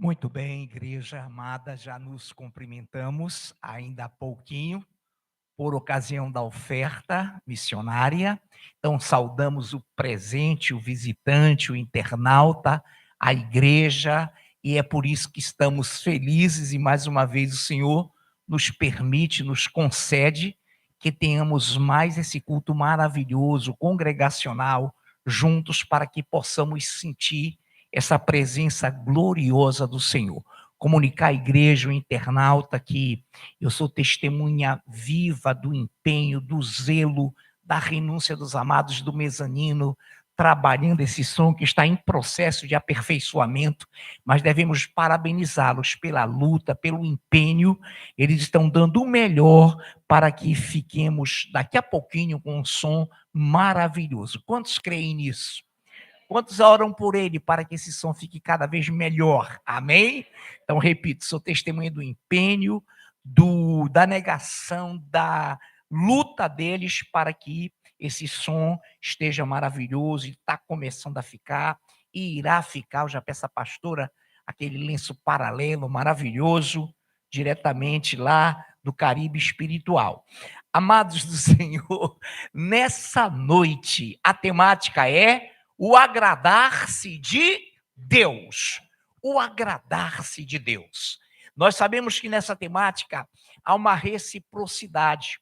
Muito bem, igreja amada, já nos cumprimentamos ainda há pouquinho, por ocasião da oferta missionária. Então, saudamos o presente, o visitante, o internauta, a igreja, e é por isso que estamos felizes e mais uma vez o Senhor nos permite, nos concede que tenhamos mais esse culto maravilhoso, congregacional, juntos para que possamos sentir essa presença gloriosa do Senhor. Comunicar à igreja, o internauta, que eu sou testemunha viva do empenho, do zelo, da renúncia dos amados do mezanino, trabalhando esse som que está em processo de aperfeiçoamento, mas devemos parabenizá-los pela luta, pelo empenho. Eles estão dando o melhor para que fiquemos daqui a pouquinho com um som maravilhoso. Quantos creem nisso? Quantos oram por ele para que esse som fique cada vez melhor? Amém? Então, repito, sou testemunha do empenho, da negação, da luta deles para que esse som esteja maravilhoso e está começando a ficar e irá ficar. Eu já peço à pastora aquele lenço paralelo maravilhoso, diretamente lá do Caribe espiritual. Amados do Senhor, nessa noite a temática é o agradar-se de Deus. O agradar-se de Deus. Nós sabemos que nessa temática há uma reciprocidade,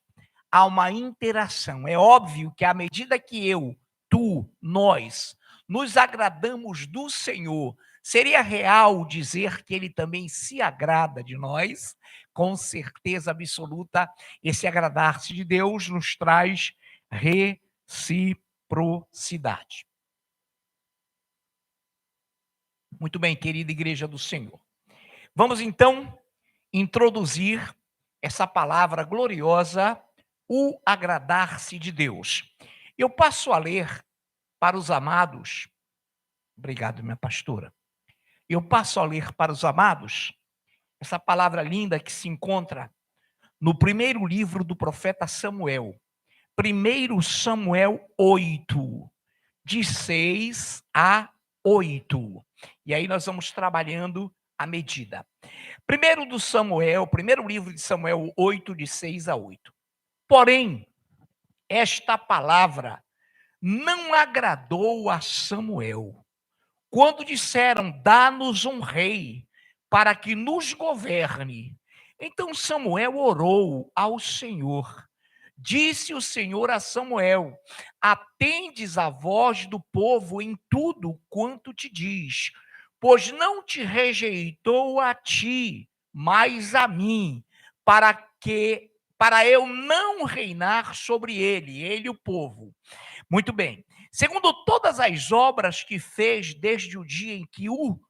há uma interação. É óbvio que à medida que eu, tu, nós nos agradamos do Senhor, seria real dizer que ele também se agrada de nós? Com certeza absoluta, esse agradar-se de Deus nos traz reciprocidade. Muito bem, querida igreja do Senhor. Vamos então introduzir essa palavra gloriosa, o agradar-se de Deus. Eu passo a ler para os amados, obrigado, minha pastora. Eu passo a ler para os amados essa palavra linda que se encontra no primeiro livro do profeta Samuel, 1 Samuel 8, de 6 a 8. E aí nós vamos trabalhando à medida. Primeiro livro de Samuel 8, de 6 a 8. Porém, esta palavra não agradou a Samuel. Quando disseram, dá-nos um rei para que nos governe. Então Samuel orou ao Senhor. Disse o Senhor a Samuel: atendes a voz do povo em tudo quanto te diz, pois não te rejeitou a ti, mas a mim, para eu não reinar sobre ele o povo. Muito bem. Segundo todas as obras que fez desde o dia em que o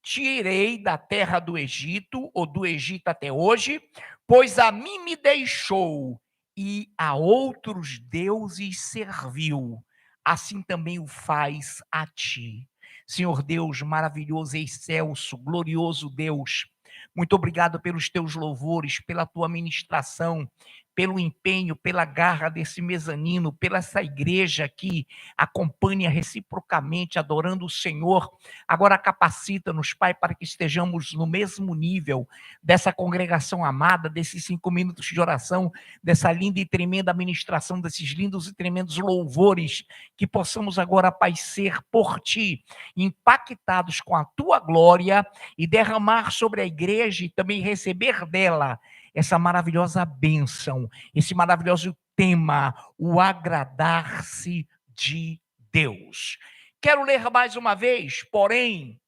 tirei da terra do Egito, ou do Egito até hoje, pois a mim me deixou e a outros deuses serviu, assim também o faz a ti. Senhor Deus maravilhoso, excelso, glorioso Deus, muito obrigado pelos teus louvores, pela tua ministração, pelo empenho, pela garra desse mezanino, pela essa igreja que acompanha reciprocamente adorando o Senhor. Agora capacita-nos, Pai, para que estejamos no mesmo nível dessa congregação amada, desses 5 minutos de oração, dessa linda e tremenda ministração, desses lindos e tremendos louvores, que possamos agora, Pai, ser por Ti, impactados com a Tua glória e derramar sobre a igreja e também receber dela essa maravilhosa bênção, esse maravilhoso tema, o agradar-se de Deus. Quero ler mais uma vez, porém,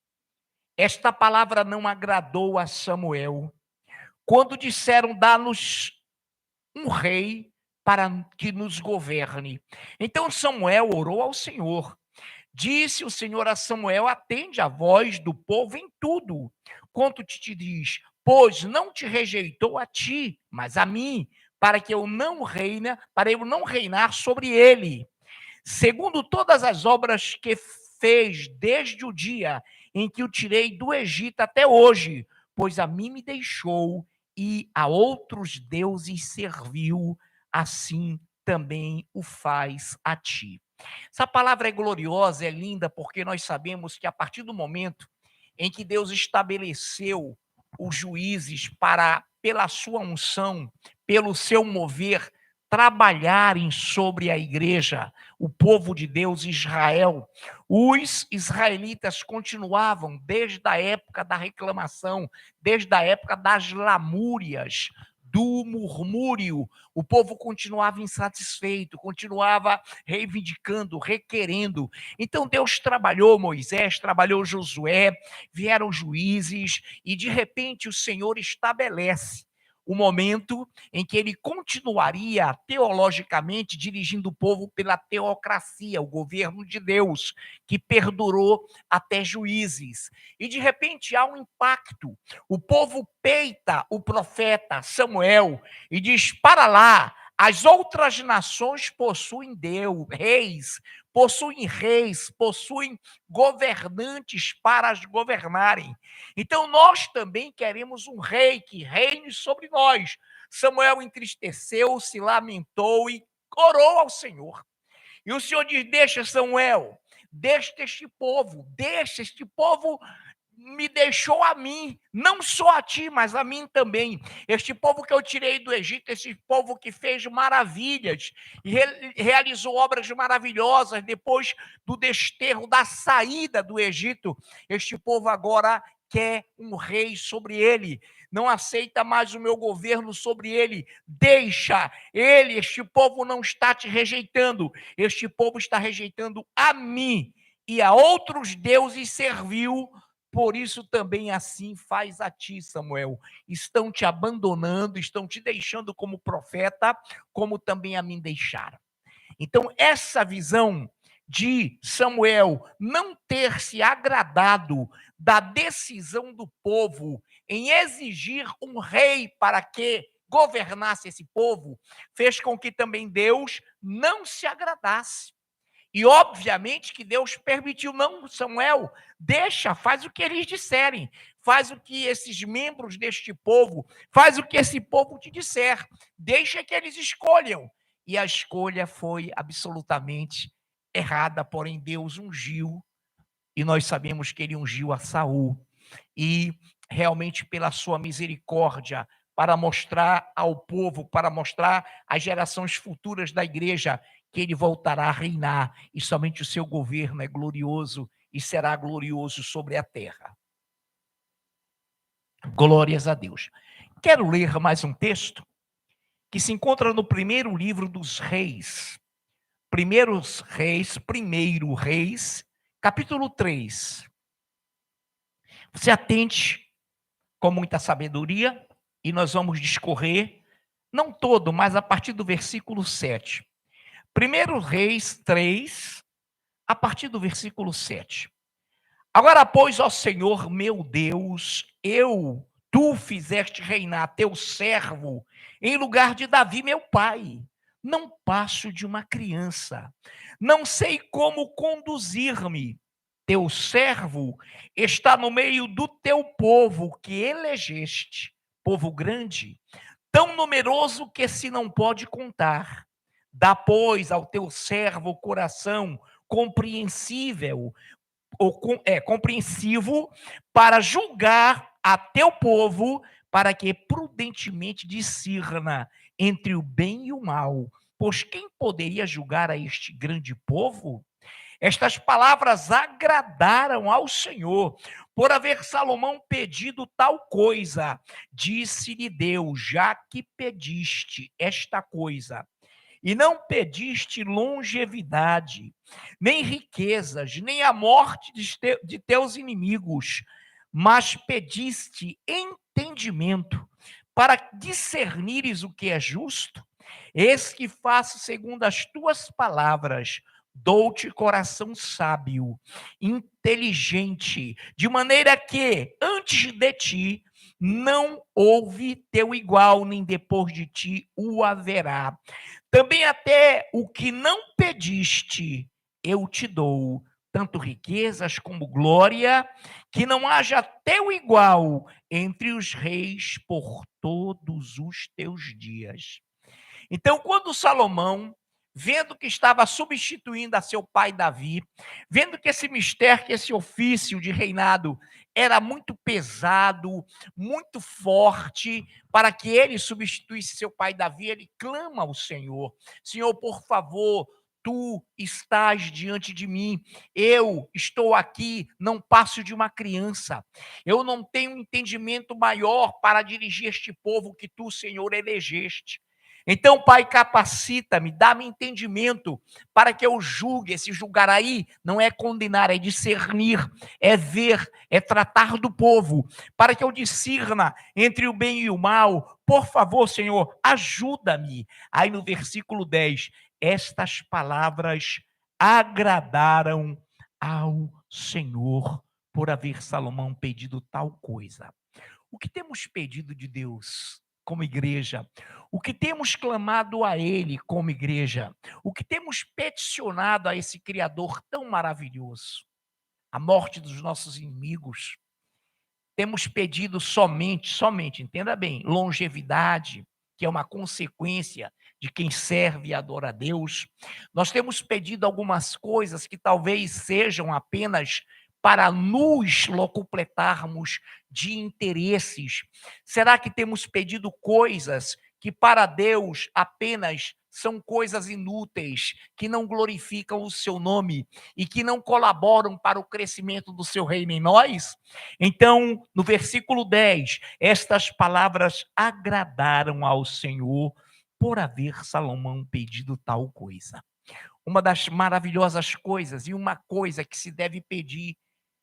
esta palavra não agradou a Samuel. Quando disseram, dá-nos um rei para que nos governe. Então Samuel orou ao Senhor. Disse o Senhor a Samuel, atende a voz do povo em tudo, quanto te diz, pois não te rejeitou a ti, mas a mim, para eu não reinar sobre ele. Segundo todas as obras que fez desde o dia em que o tirei do Egito até hoje, pois a mim me deixou e a outros deuses serviu, assim também o faz a ti. Essa palavra é gloriosa, é linda, porque nós sabemos que a partir do momento em que Deus estabeleceu os juízes para, pela sua unção, pelo seu mover, trabalharem sobre a igreja, o povo de Deus, Israel. Os israelitas continuavam desde a época da reclamação, desde a época das lamúrias, do murmúrio, o povo continuava insatisfeito, continuava reivindicando, requerendo. Então Deus trabalhou Moisés, trabalhou Josué, vieram juízes, e de repente o Senhor estabelece o momento em que ele continuaria teologicamente dirigindo o povo pela teocracia, o governo de Deus, que perdurou até juízes. E de repente há um impacto. O povo peita o profeta Samuel e diz: para lá, as outras nações possuem reis, possuem governantes para as governarem. Então nós também queremos um rei que reine sobre nós. Samuel entristeceu, se lamentou e orou ao Senhor. E o Senhor diz: deixa, Samuel, deixa este povo me deixou a mim, não só a ti, mas a mim também. Este povo que eu tirei do Egito, esse povo que fez maravilhas e realizou obras maravilhosas depois do desterro, da saída do Egito, este povo agora quer um rei sobre ele, não aceita mais o meu governo sobre ele. Deixa ele, este povo não está te rejeitando, este povo está rejeitando a mim e a outros deuses serviu. Por isso também assim faz a ti, Samuel. Estão te abandonando, estão te deixando como profeta, como também a mim deixaram. Então, essa visão de Samuel não ter se agradado da decisão do povo em exigir um rei para que governasse esse povo, fez com que também Deus não se agradasse. E obviamente que Deus permitiu: não, Samuel, deixa, faz o que eles disserem, faz o que esses membros deste povo, faz o que esse povo te disser, deixa que eles escolham. E a escolha foi absolutamente errada, porém Deus ungiu, e nós sabemos que ele ungiu a Saul, e realmente pela sua misericórdia, para mostrar ao povo, para mostrar às gerações futuras da igreja que ele voltará a reinar, e somente o seu governo é glorioso e será glorioso sobre a terra. Glórias a Deus. Quero ler mais um texto que se encontra no primeiro livro dos Reis. Primeiro Reis, capítulo 3. Você atente com muita sabedoria e nós vamos discorrer, não todo, mas a partir do versículo 7. Primeiro Reis 3, a partir do versículo 7. Agora, pois, ó Senhor meu Deus, tu fizeste reinar teu servo em lugar de Davi, meu pai. Não passo de uma criança, não sei como conduzir-me. Teu servo está no meio do teu povo que elegeste, povo grande, tão numeroso que se não pode contar. Dá, pois, ao teu servo coração compreensivo para julgar a teu povo, para que prudentemente discirna entre o bem e o mal. Pois quem poderia julgar a este grande povo? Estas palavras agradaram ao Senhor, por haver Salomão pedido tal coisa. Disse-lhe Deus: já que pediste esta coisa, e não pediste longevidade, nem riquezas, nem a morte de teus inimigos, mas pediste entendimento para discernires o que é justo, eis que faço segundo as tuas palavras. Dou-te coração sábio, inteligente, de maneira que antes de ti não houve teu igual, nem depois de ti o haverá. Também até o que não pediste, eu te dou, tanto riquezas como glória, que não haja teu igual entre os reis por todos os teus dias. Então, quando Salomão, vendo que estava substituindo a seu pai Davi, vendo que esse mistério, que esse ofício de reinado era muito pesado, muito forte, para que ele substituísse seu pai Davi. Ele clama ao Senhor: Senhor, por favor, tu estás diante de mim, eu estou aqui, não passo de uma criança, eu não tenho um entendimento maior para dirigir este povo que tu, Senhor, elegeste. Então, Pai, capacita-me, dá-me entendimento para que eu julgue. Esse julgar aí não é condenar, é discernir, é ver, é tratar do povo, para que eu discirna entre o bem e o mal. Por favor, Senhor, ajuda-me. Aí no versículo 10, estas palavras agradaram ao Senhor por haver Salomão pedido tal coisa. O que temos pedido de Deus como igreja? O que temos clamado a Ele como igreja? O que temos peticionado a esse Criador tão maravilhoso? A morte dos nossos inimigos. Temos pedido somente, entenda bem, longevidade, que é uma consequência de quem serve e adora a Deus. Nós temos pedido algumas coisas que talvez sejam apenas para nos locupletarmos de interesses. Será que temos pedido coisas que para Deus apenas são coisas inúteis, que não glorificam o seu nome e que não colaboram para o crescimento do seu reino em nós? Então, no versículo 10, estas palavras agradaram ao Senhor por haver Salomão pedido tal coisa. Uma das maravilhosas coisas, e uma coisa que se deve pedir,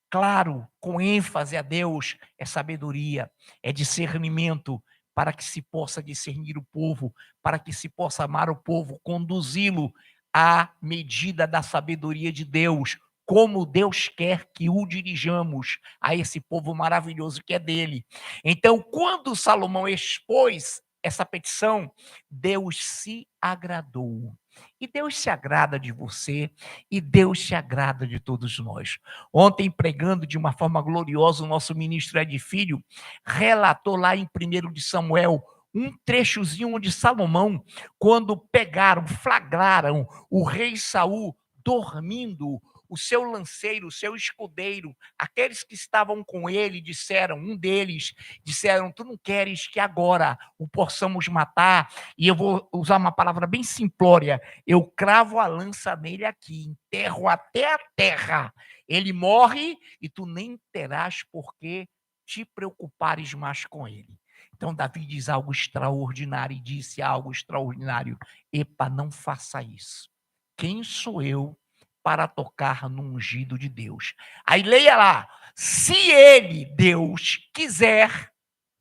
claro, com ênfase a Deus, é sabedoria, é discernimento, para que se possa discernir o povo, para que se possa amar o povo, conduzi-lo à medida da sabedoria de Deus, como Deus quer que o dirijamos a esse povo maravilhoso que é dele. Então, quando Salomão expôs essa petição, Deus se agradou. E Deus se agrada de você, e Deus se agrada de todos nós. Ontem, pregando de uma forma gloriosa, o nosso ministro Ed Filho relatou lá em 1 de Samuel um trechozinho onde Salomão, quando pegaram, flagraram o rei Saul dormindo, o seu lanceiro, o seu escudeiro, aqueles que estavam com ele disseram, um deles disseram: tu não queres que agora o possamos matar? E eu vou usar uma palavra bem simplória: eu cravo a lança nele aqui, enterro até a terra, ele morre e tu nem terás por que te preocupares mais com ele. Então Davi diz algo extraordinário e disse algo extraordinário: epa, não faça isso. Quem sou eu para tocar no ungido de Deus? Aí leia lá: se ele, Deus, quiser,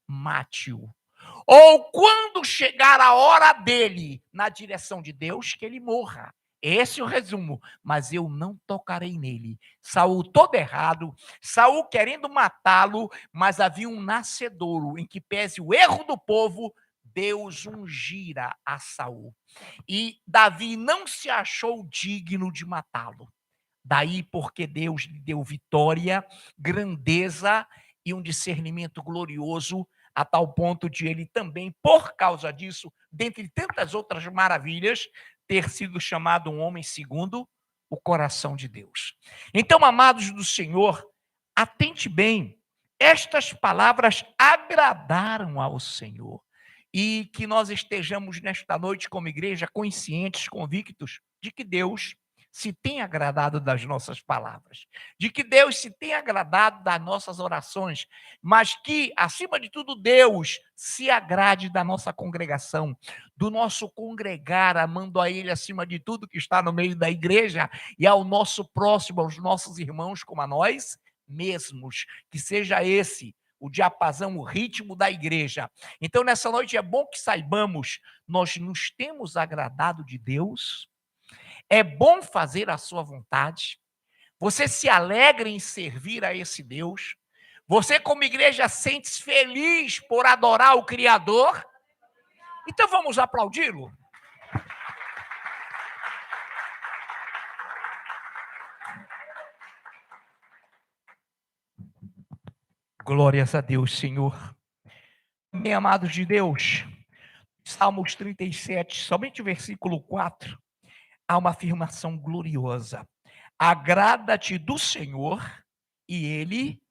mate-o. Ou quando chegar a hora dele na direção de Deus, que ele morra. Esse é o resumo. Mas eu não tocarei nele. Saul todo errado, Saul querendo matá-lo, mas havia um nascedouro em que, pese o erro do povo, Deus ungira a Saul. E Davi não se achou digno de matá-lo. Daí porque Deus lhe deu vitória, grandeza e um discernimento glorioso, a tal ponto de ele também, por causa disso, dentre tantas outras maravilhas, ter sido chamado um homem segundo o coração de Deus. Então, amados do Senhor, atente bem, estas palavras agradaram ao Senhor. E que nós estejamos nesta noite como igreja conscientes, convictos de que Deus se tem agradado das nossas palavras, de que Deus se tem agradado das nossas orações, mas que, acima de tudo, Deus se agrade da nossa congregação, do nosso congregar, amando a Ele acima de tudo que está no meio da igreja e ao nosso próximo, aos nossos irmãos como a nós mesmos, que seja esse o diapasão, o ritmo da igreja. Então, nessa noite é bom que saibamos, nós nos temos agradado de Deus. É bom fazer a sua vontade. Você se alegra em servir a esse Deus. Você, como igreja, sente-se feliz por adorar o Criador. Então vamos aplaudi-lo. Glórias a Deus, Senhor. Bem amados de Deus, Salmos 37, somente o versículo 4, há uma afirmação gloriosa. Agrada-te do Senhor e Ele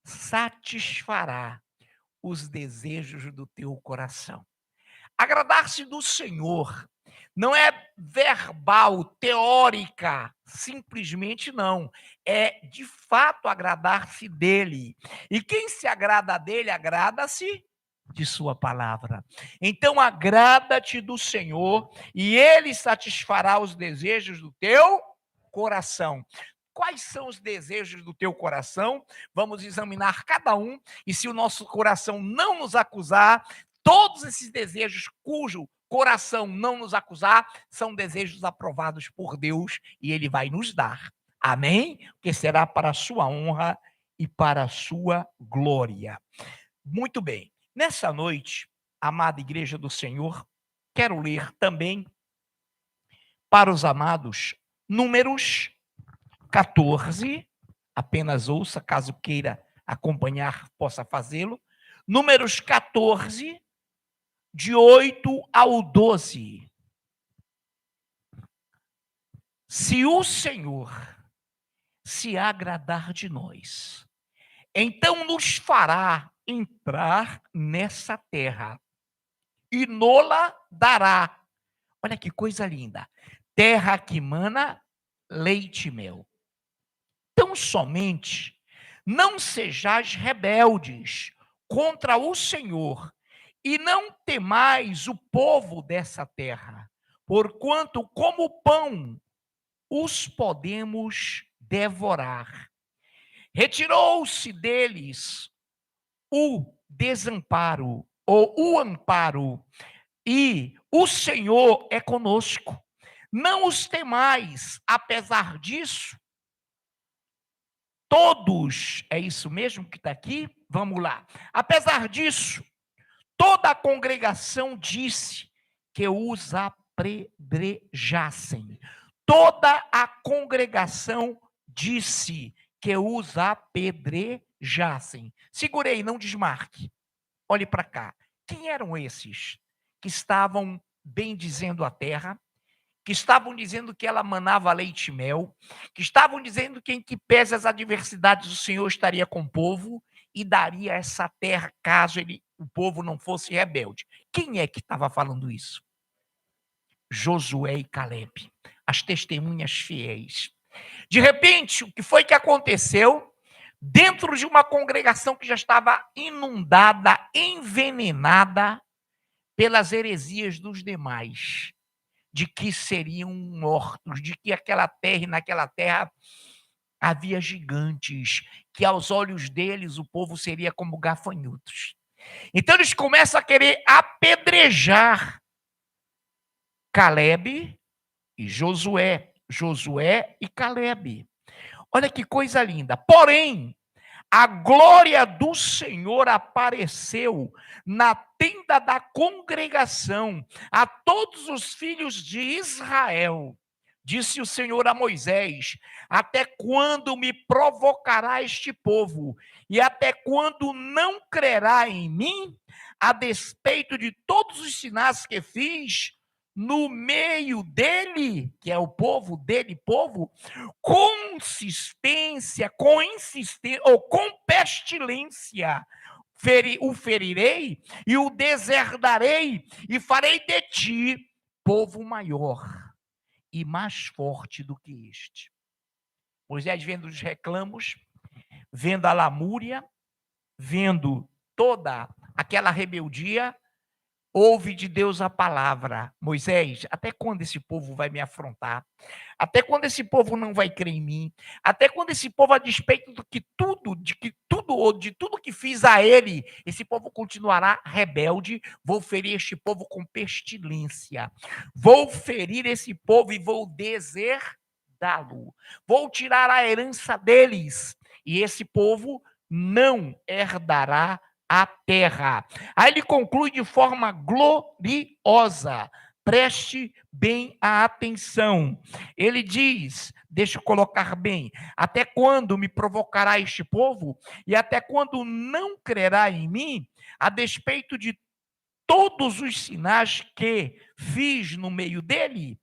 satisfará os desejos do teu coração. Agradar-se do Senhor não é verbal, teórica, simplesmente não. É de fato agradar-se dele. E quem se agrada dele, agrada-se de sua palavra. Então agrada-te do Senhor e ele satisfará os desejos do teu coração. Quais são os desejos do teu coração? Vamos examinar cada um, e se o nosso coração não nos acusar, todos esses desejos cujo coração não nos acusar, são desejos aprovados por Deus e ele vai nos dar. Amém? Que será para a sua honra e para a sua glória. Muito bem. Nessa noite, amada igreja do Senhor, quero ler também para os amados Números 14, apenas ouça, caso queira acompanhar, possa fazê-lo. Números 14, de 8 ao 12. Se o Senhor se agradar de nós, então nos fará entrar nessa terra e nola dará. Olha que coisa linda. Terra que mana leite e mel. Tão somente não sejais rebeldes contra o Senhor e não temais o povo dessa terra, porquanto como pão os podemos devorar. Retirou-se deles o desamparo ou o amparo, e o Senhor é conosco. Não os temais, apesar disso, todos, é isso mesmo que está aqui? Vamos lá. Apesar disso, toda a congregação disse que os apedrejassem. Toda a congregação disse que os apedrejassem. Segurei, não desmarque. Olhe para cá. Quem eram esses que estavam bendizendo a terra, que estavam dizendo que ela manava leite e mel, que estavam dizendo que em que pese as adversidades o Senhor estaria com o povo e daria essa terra caso o povo não fosse rebelde? Quem é que estava falando isso? Josué e Calebe, as testemunhas fiéis. De repente, o que foi que aconteceu? Dentro de uma congregação que já estava inundada, envenenada pelas heresias dos demais, de que seriam mortos, de que aquela terra e naquela terra havia gigantes, que aos olhos deles o povo seria como gafanhotos. Então eles começam a querer apedrejar Calebe e Josué, Josué e Calebe. Olha que coisa linda. Porém, a glória do Senhor apareceu na tenda da congregação a todos os filhos de Israel. Disse o Senhor a Moisés: até quando me provocará este povo? E até quando não crerá em mim, a despeito de todos os sinais que fiz no meio dele, que é o povo dele, povo, com insistência ou com pestilência, o ferirei e o deserdarei e farei de ti povo maior e mais forte do que este. Moisés, vendo os reclamos, vendo a lamúria, vendo toda aquela rebeldia, ouve de Deus a palavra: Moisés, até quando esse povo vai me afrontar? Até quando esse povo não vai crer em mim? Até quando esse povo, a despeito de tudo que fiz a ele, esse povo continuará rebelde? Vou ferir este povo com pestilência. Vou ferir esse povo e vou deserdá-lo. Vou tirar a herança deles. E esse povo não herdará a terra. Aí ele conclui de forma gloriosa. Preste bem a atenção. Ele diz, deixa eu colocar bem: até quando me provocará este povo? E até quando não crerá em mim, a despeito de todos os sinais que fiz no meio dele?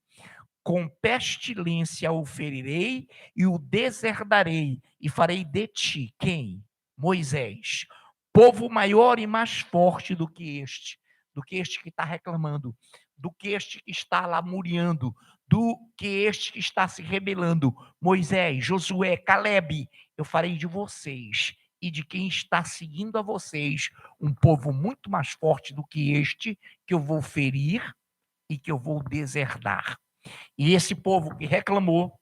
Com pestilência o ferirei e o deserdarei, e farei de ti, quem? Moisés, povo maior e mais forte do que este que está reclamando, do que este que está lamuriando, do que este que está se rebelando. Moisés, Josué, Calebe, eu farei de vocês e de quem está seguindo a vocês um povo muito mais forte do que este, que eu vou ferir e que eu vou deserdar. E esse povo que reclamou,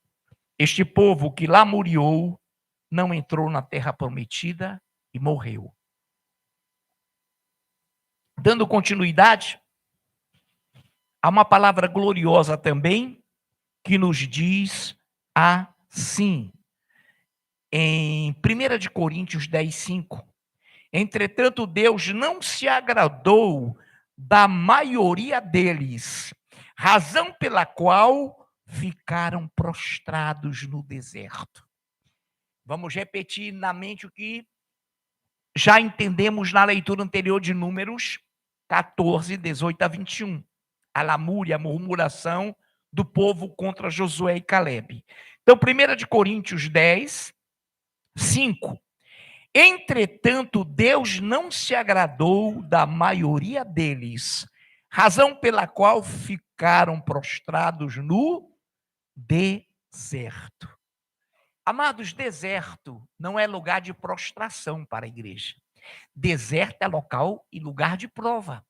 este povo que lamuriou, não entrou na terra prometida e morreu. Dando continuidade, há uma palavra gloriosa também que nos diz assim, em 1 de Coríntios 10:5. Entretanto, Deus não se agradou da maioria deles, razão pela qual ficaram prostrados no deserto. Vamos repetir na mente o que já entendemos na leitura anterior de Números 14, 18 a 21. A lamúria, a murmuração do povo contra Josué e Calebe. Então, 1 de Coríntios 10, 5. Entretanto, Deus não se agradou da maioria deles, razão pela qual ficaram prostrados no deserto. Amados, deserto não é lugar de prostração para a igreja. Deserto é local e lugar de prova.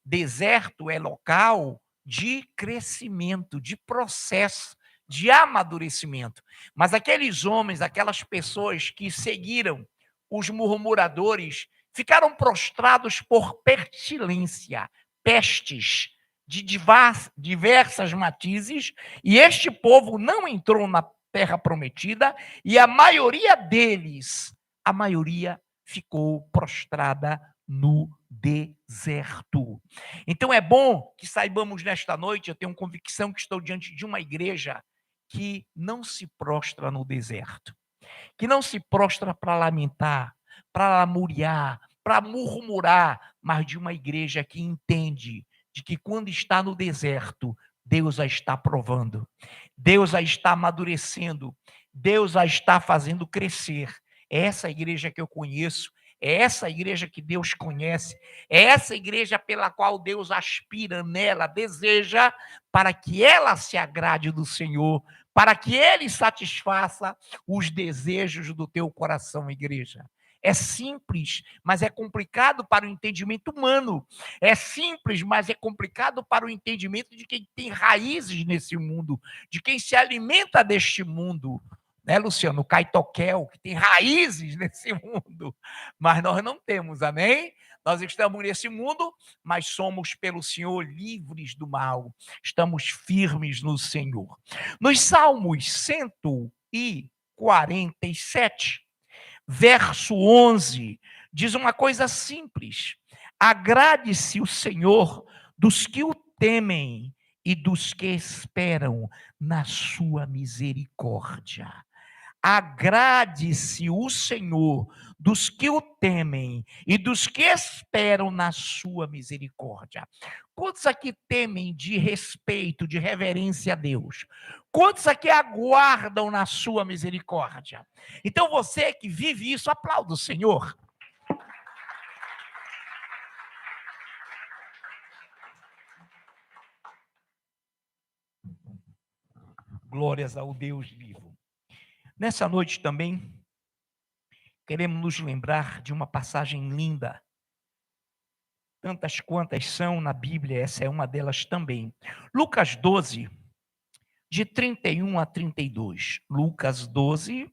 Deserto é local de crescimento, de processo, de amadurecimento. Mas aqueles homens, aquelas pessoas que seguiram os murmuradores, ficaram prostrados por pestilência, pestes de diversas matizes, e este povo não entrou na terra prometida, e a maioria deles, ficou prostrada no deserto. Então é bom que saibamos nesta noite, eu tenho convicção que estou diante de uma igreja que não se prostra no deserto, que não se prostra para lamentar, para lamuriar, para murmurar, mas de uma igreja que entende de que quando está no deserto, Deus a está provando, Deus a está amadurecendo, Deus a está fazendo crescer. É essa igreja que eu conheço, é essa igreja que Deus conhece, é essa igreja pela qual Deus aspira nela, deseja, para que ela se agrade do Senhor, para que Ele satisfaça os desejos do teu coração, igreja. É simples, mas é complicado para o entendimento humano. É simples, mas é complicado para o entendimento de quem tem raízes nesse mundo, de quem se alimenta deste mundo. Né, Luciano? O Caitoquel, que tem raízes nesse mundo, mas nós não temos, amém? Nós estamos nesse mundo, mas somos pelo Senhor livres do mal, estamos firmes no Senhor. Nos Salmos 147, verso 11, diz uma coisa simples: agrade-se o Senhor dos que o temem e dos que esperam na sua misericórdia. Agrade-se o Senhor dos que o temem e dos que esperam na sua misericórdia. Quantos aqui temem de respeito, de reverência a Deus? Quantos aqui aguardam na sua misericórdia? Então você que vive isso, aplauda o Senhor. Glórias ao Deus vivo. Nessa noite também, queremos nos lembrar de uma passagem linda. Tantas quantas são na Bíblia, essa é uma delas também. Lucas 12, de 31 a 32. Lucas 12,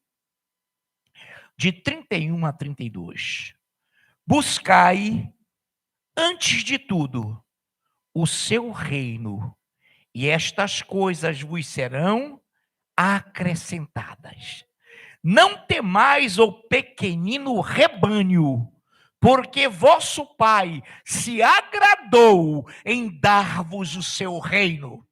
de 31 a 32. Buscai, antes de tudo, o seu reino, e estas coisas vos serão acrescentadas. Não temais o pequenino rebanho, porque vosso Pai se agradou em dar-vos o seu reino.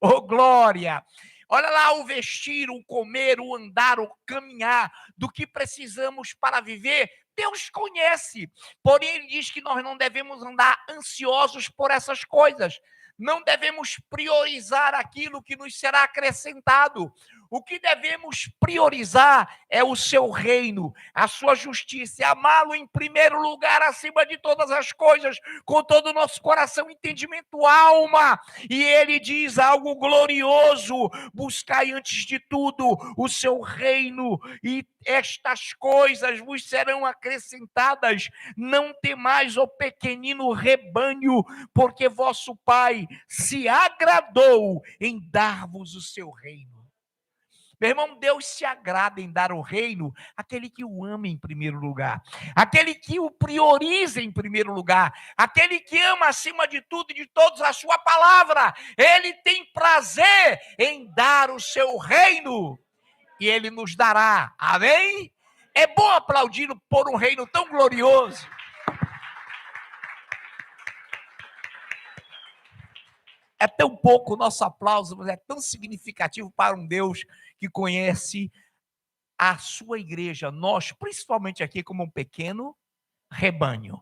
Oh, glória! Olha lá o vestir, o comer, o andar, o caminhar, do que precisamos para viver, Deus conhece. Porém, Ele diz que nós não devemos andar ansiosos por essas coisas. Não devemos priorizar aquilo que nos será acrescentado. O que devemos priorizar é o seu reino, a sua justiça, e amá-lo em primeiro lugar, acima de todas as coisas, com todo o nosso coração, entendimento, alma. E ele diz algo glorioso: buscai antes de tudo o seu reino, e estas coisas vos serão acrescentadas. Não temais, ó pequenino rebanho, porque vosso Pai se agradou em dar-vos o seu reino. Meu irmão, Deus se agrada em dar o reino àquele que o ama em primeiro lugar, aquele que o prioriza em primeiro lugar, aquele que ama acima de tudo e de todos a sua palavra. Ele tem prazer em dar o seu reino e ele nos dará. Amém? É bom aplaudir por um reino tão glorioso. É tão pouco o nosso aplauso, mas é tão significativo para um Deus que conhece a sua igreja, nós, principalmente aqui, como um pequeno rebanho.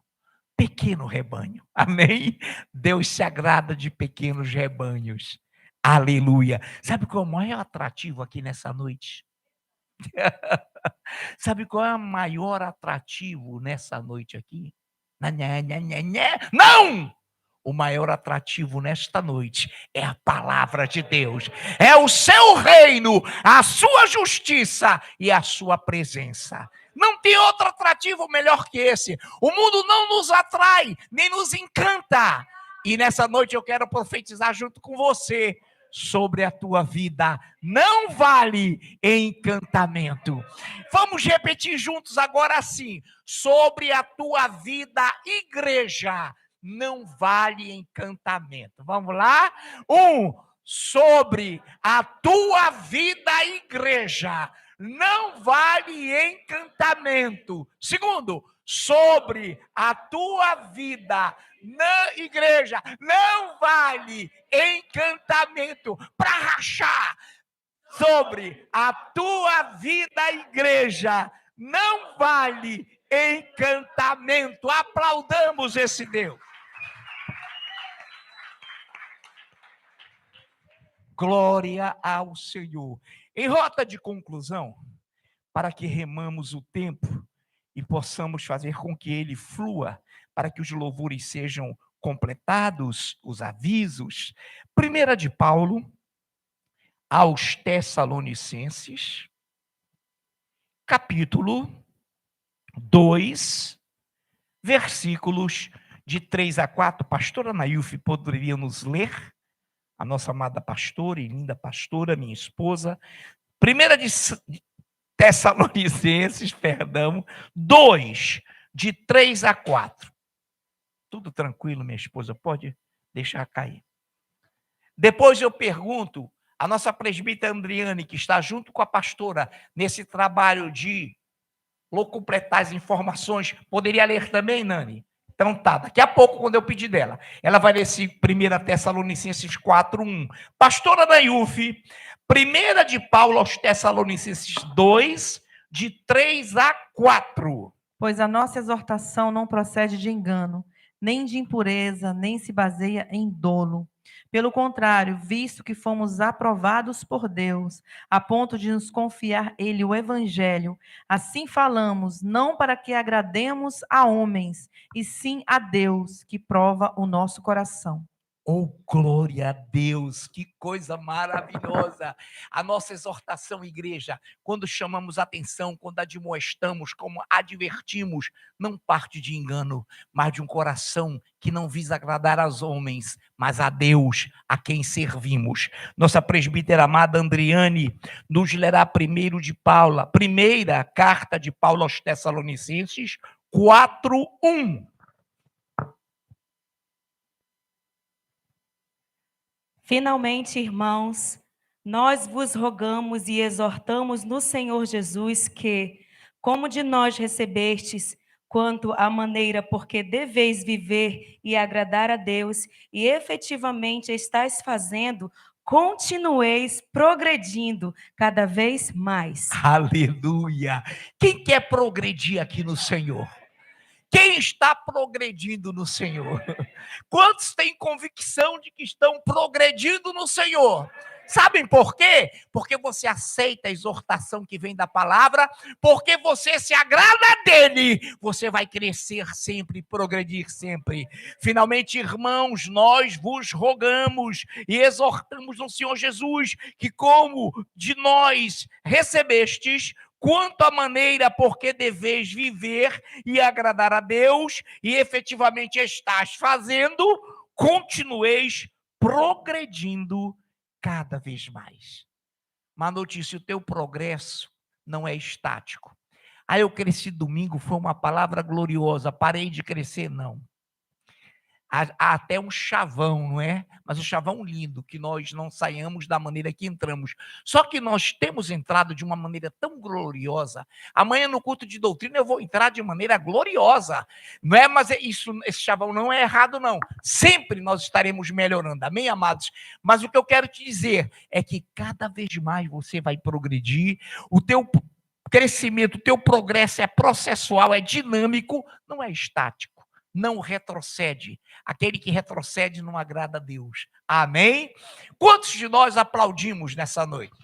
Pequeno rebanho. Amém? Deus se agrada de pequenos rebanhos. Aleluia. Sabe qual é o maior atrativo aqui nessa noite? Sabe qual é o maior atrativo nessa noite aqui? Não! O maior atrativo nesta noite é a palavra de Deus, é o seu reino, a sua justiça e a sua presença. Não tem outro atrativo melhor que esse. O mundo não nos atrai, nem nos encanta. E nessa noite eu quero profetizar junto com você sobre a tua vida. Não vale encantamento. Vamos repetir juntos agora assim: sobre a tua vida, igreja, não vale encantamento. Vamos lá? Sobre a tua vida, igreja, não vale encantamento. Segundo, sobre a tua vida, na igreja, não vale encantamento para rachar. Sobre a tua vida, igreja, não vale encantamento. Aplaudamos esse Deus. Glória ao Senhor. Em rota de conclusão, para que remamos o tempo e possamos fazer com que ele flua, para que os louvores sejam completados, os avisos. 1 de Paulo aos Tessalonicenses, capítulo 2, versículos de 3 a 4. Pastora Nailfe, poderia nos ler? A nossa amada pastora e linda pastora, minha esposa. 1 de Tessalonicenses, 2, de 3 a 4. Tudo tranquilo, minha esposa, pode deixar cair. Depois eu pergunto, a nossa presbítera Andriane, que está junto com a pastora nesse trabalho de completar as informações, poderia ler também, Nani? Então tá, daqui a pouco, quando eu pedir dela, ela vai ler esse 1 Tessalonicenses 4:1. Pastora Nailfe, 1 de Paulo aos Tessalonicenses 2, de 3 a 4. Pois a nossa exortação não procede de engano, nem de impureza, nem se baseia em dolo. Pelo contrário, visto que fomos aprovados por Deus, a ponto de nos confiar Ele o Evangelho, assim falamos, não para que agrademos a homens, e sim a Deus, que prova o nosso coração. Oh, glória a Deus, que coisa maravilhosa. A nossa exortação, igreja, quando chamamos atenção, quando admoestamos, como advertimos, não parte de engano, mas de um coração que não visa agradar aos homens, mas a Deus, a quem servimos. Nossa presbítera amada Andriane nos lerá primeira carta de Paulo aos Tessalonicenses 4:1. Finalmente, irmãos, nós vos rogamos e exortamos no Senhor Jesus que, como de nós recebestes, quanto à maneira porque deveis viver e agradar a Deus, e efetivamente estáis fazendo, continueis progredindo cada vez mais. Aleluia! Quem quer progredir aqui no Senhor? Quem está progredindo no Senhor? Quantos têm convicção de que estão progredindo no Senhor? Sabem por quê? Porque você aceita a exortação que vem da palavra, porque você se agrada dele, você vai crescer sempre, progredir sempre. Finalmente, irmãos, nós vos rogamos e exortamos no Senhor Jesus que, como de nós recebestes, quanto à maneira por que deveis viver e agradar a Deus, e efetivamente estás fazendo, continueis progredindo cada vez mais. Uma notícia: o teu progresso não é estático. Eu cresci domingo, foi uma palavra gloriosa. Parei de crescer, não. Há até um chavão, não é? Mas um chavão lindo, que nós não saiamos da maneira que entramos. Só que nós temos entrado de uma maneira tão gloriosa. Amanhã no culto de doutrina eu vou entrar de maneira gloriosa, não é? Mas esse chavão não é errado, não. Sempre nós estaremos melhorando, amém, amados? Mas o que eu quero te dizer é que cada vez mais você vai progredir, o teu crescimento, o teu progresso é processual, é dinâmico, não é estático. Não retrocede. Aquele que retrocede não agrada a Deus. Amém? Quantos de nós aplaudimos nessa noite?